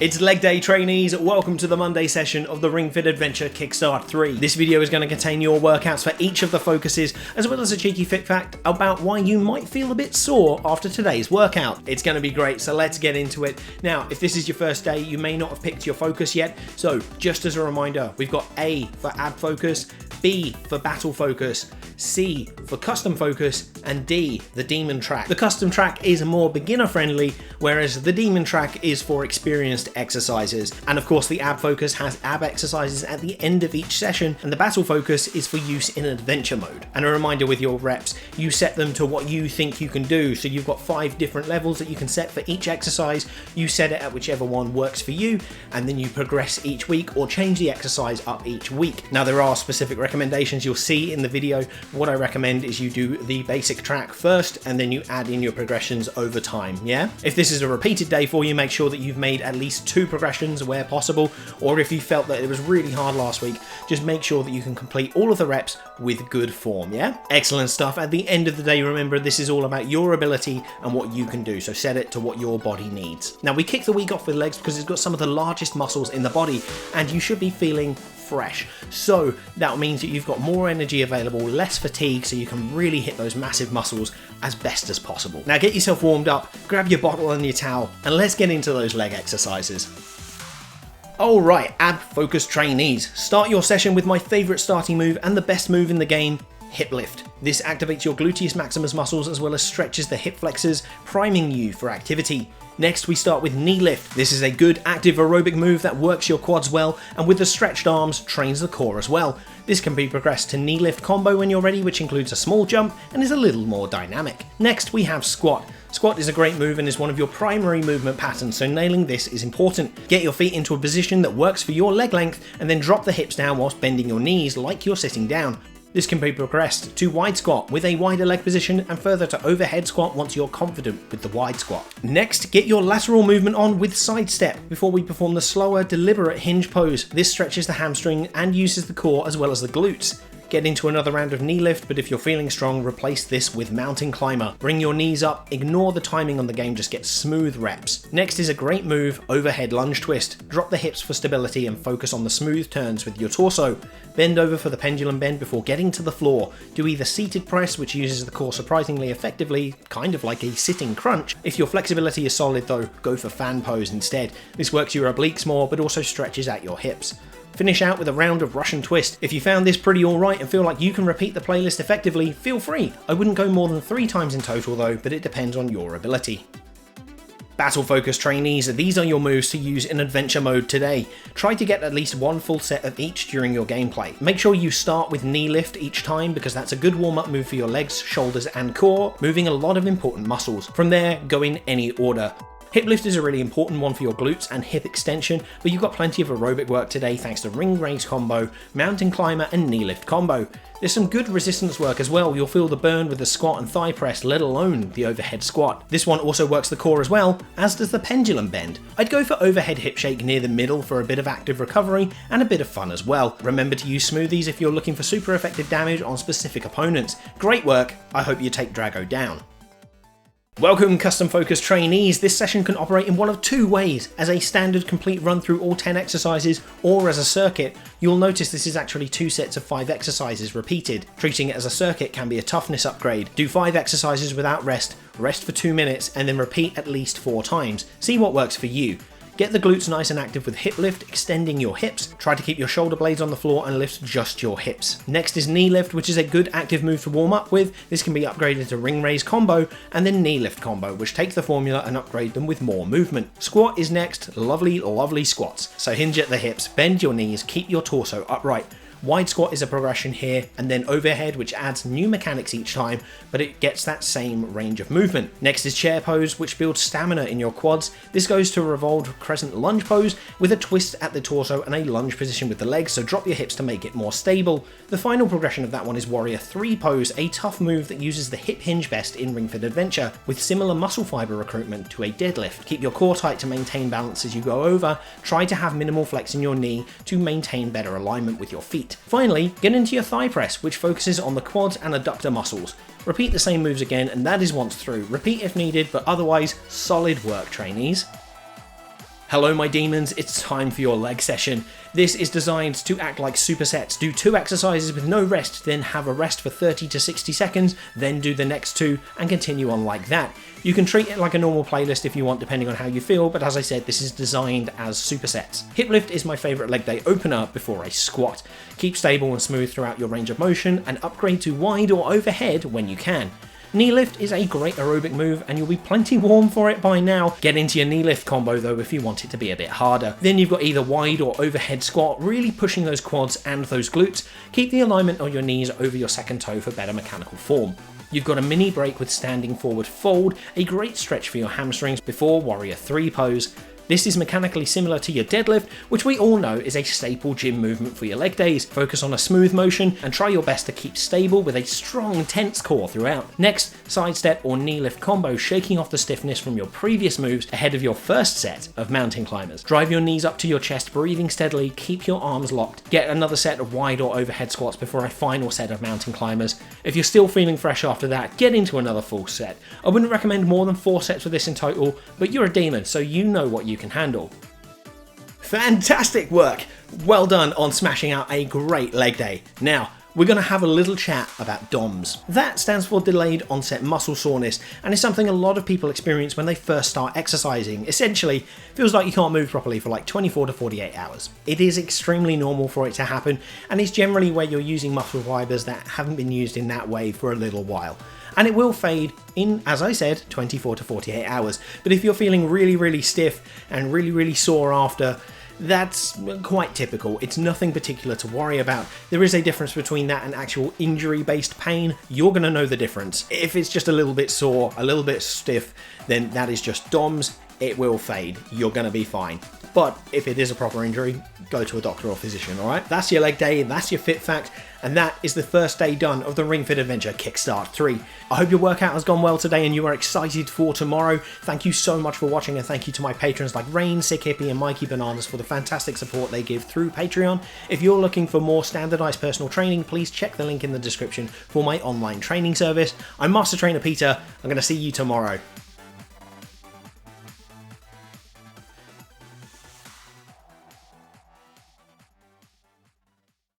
It's leg day, trainees. Welcome to the Monday session of the Ring Fit Adventure Kickstart 3. This video is going to contain your workouts for each of the focuses, as well as a cheeky fit fact about why you might feel a bit sore after today's workout. It's going to be great, so let's get into it. Now, if this is your first day, you may not have picked your focus yet, so just as a reminder, we've got A for ab focus, B for battle focus, C for custom focus, and D, the demon track. The custom track is more beginner friendly, whereas the demon track is for experienced exercises. And of course the ab focus has ab exercises at the end of each session, and the battle focus is for use in adventure mode. And a reminder with your reps, you set them to what you think you can do. So you've got 5 different levels that you can set for each exercise. You set it at whichever one works for you, and then you progress each week or change the exercise up each week. Now there are specific recommendations you'll see in the video. What I recommend is you do the basic track first and then you add in your progressions over time, yeah? If this is a repeated day for you, make sure that you've made at least 2 progressions where possible, or if you felt that it was really hard last week, just make sure that you can complete all of the reps with good form, yeah? Excellent stuff. At the end of the day, remember, this is all about your ability and what you can do, so set it to what your body needs. Now, we kick the week off with legs because it's got some of the largest muscles in the body, and you should be feeling fresh. So that means that you've got more energy available, less fatigue, so you can really hit those massive muscles as best as possible. Now get yourself warmed up, grab your bottle and your towel, and let's get into those leg exercises. Alright, ab focused trainees. Start your session with my favourite starting move and the best move in the game, hip lift. This activates your gluteus maximus muscles as well as stretches the hip flexors, priming you for activity. Next we start with knee lift. This is a good active aerobic move that works your quads well, and with the stretched arms trains the core as well. This can be progressed to knee lift combo when you're ready, which includes a small jump and is a little more dynamic. Next we have squat. Squat is a great move and is one of your primary movement patterns, so nailing this is important. Get your feet into a position that works for your leg length and then drop the hips down whilst bending your knees like you're sitting down. This can be progressed to wide squat with a wider leg position and further to overhead squat once you're confident with the wide squat. Next, get your lateral movement on with side step before we perform the slower, deliberate hinge pose. This stretches the hamstring and uses the core as well as the glutes. Get into another round of knee lift, but if you're feeling strong, replace this with mountain climber. Bring your knees up, ignore the timing on the game, just get smooth reps. Next is a great move, overhead lunge twist. Drop the hips for stability and focus on the smooth turns with your torso. Bend over for the pendulum bend before getting to the floor. Do either seated press, which uses the core surprisingly effectively, kind of like a sitting crunch. If your flexibility is solid though, go for fan pose instead. This works your obliques more, but also stretches out your hips. Finish out with a round of Russian twist. If you found this pretty alright and feel like you can repeat the playlist effectively, feel free. I wouldn't go more than 3 times in total though, but it depends on your ability. Battle focus trainees, these are your moves to use in adventure mode today. Try to get at least 1 full set of each during your gameplay. Make sure you start with knee lift each time because that's a good warm-up move for your legs, shoulders and core, moving a lot of important muscles. From there, go in any order. Hip lift is a really important one for your glutes and hip extension, but you've got plenty of aerobic work today thanks to ring raise combo, mountain climber and knee lift combo. There's some good resistance work as well. You'll feel the burn with the squat and thigh press, let alone the overhead squat. This one also works the core as well, as does the pendulum bend. I'd go for overhead hip shake near the middle for a bit of active recovery and a bit of fun as well. Remember to use smoothies if you're looking for super effective damage on specific opponents. Great work, I hope you take Drago down. Welcome custom focus trainees. This session can operate in one of 2 ways, as a standard complete run through all 10 exercises or as a circuit. You'll notice this is actually 2 sets of 5 exercises repeated. Treating it as a circuit can be a toughness upgrade. Do 5 exercises without rest for 2 minutes and then repeat at least 4 times. See what works for you. Get the glutes nice and active with hip lift, extending your hips. Try to keep your shoulder blades on the floor and lift just your hips. Next is knee lift, which is a good active move to warm up with. This can be upgraded to ring raise combo and then knee lift combo, which take the formula and upgrade them with more movement. Squat is next, lovely squats. So hinge at the hips, bend your knees, keep your torso upright. Wide squat is a progression here, and then overhead, which adds new mechanics each time, but it gets that same range of movement. Next is chair pose, which builds stamina in your quads. This goes to a revolved crescent lunge pose with a twist at the torso and a lunge position with the legs, so drop your hips to make it more stable. The final progression of that one is warrior 3 pose, a tough move that uses the hip hinge best in Ring Fit Adventure, with similar muscle fiber recruitment to a deadlift. Keep your core tight to maintain balance as you go over. Try to have minimal flex in your knee to maintain better alignment with your feet. Finally, get into your thigh press, which focuses on the quads and adductor muscles. Repeat the same moves again, and that is once through. Repeat if needed, but otherwise, solid work, trainees. Hello my demons, it's time for your leg session. This is designed to act like supersets. Do 2 exercises with no rest, then have a rest for 30 to 60 seconds, then do the next 2 and continue on like that. You can treat it like a normal playlist if you want, depending on how you feel, but as I said, this is designed as supersets. Hip lift is my favourite leg day opener before a squat. Keep stable and smooth throughout your range of motion and upgrade to wide or overhead when you can. Knee lift is a great aerobic move and you'll be plenty warm for it by now. Get into your knee lift combo though if you want it to be a bit harder. Then you've got either wide or overhead squat, really pushing those quads and those glutes. Keep the alignment on your knees over your second toe for better mechanical form. You've got a mini break with standing forward fold, a great stretch for your hamstrings before warrior 3 pose. This is mechanically similar to your deadlift, which we all know is a staple gym movement for your leg days. Focus on a smooth motion and try your best to keep stable with a strong, tense core throughout. Next, side step or knee lift combo, shaking off the stiffness from your previous moves ahead of your first set of mountain climbers. Drive your knees up to your chest, breathing steadily, keep your arms locked. Get another set of wide or overhead squats before a final set of mountain climbers. If you're still feeling fresh after that, get into another full set. I wouldn't recommend more than 4 sets for this in total, but you're a demon, so you know what you can handle. Fantastic work! Well done on smashing out a great leg day. Now, we're going to have a little chat about DOMS. That stands for delayed onset muscle soreness and is something a lot of people experience when they first start exercising. Essentially, feels like you can't move properly for like 24 to 48 hours. It is extremely normal for it to happen and is generally where you're using muscle fibers that haven't been used in that way for a little while. And it will fade in, as I said, 24 to 48 hours. But if you're feeling really stiff and really sore after, that's quite typical. It's nothing particular to worry about. There is a difference between that and actual injury-based pain. You're going to know the difference. If it's just a little bit sore, a little bit stiff, then that is just DOMS. It will fade. You're going to be fine. But if it is a proper injury, go to a doctor or physician, alright? That's your leg day, that's your fit fact, and that is the first day done of the Ring Fit Adventure Kickstart 3. I hope your workout has gone well today and you are excited for tomorrow. Thank you so much for watching, and thank you to my patrons like Rain, Sick Hippie and Mikey Bananas for the fantastic support they give through Patreon. If you're looking for more standardized personal training, please check the link in the description for my online training service. I'm Master Trainer Peter. I'm going to see you tomorrow.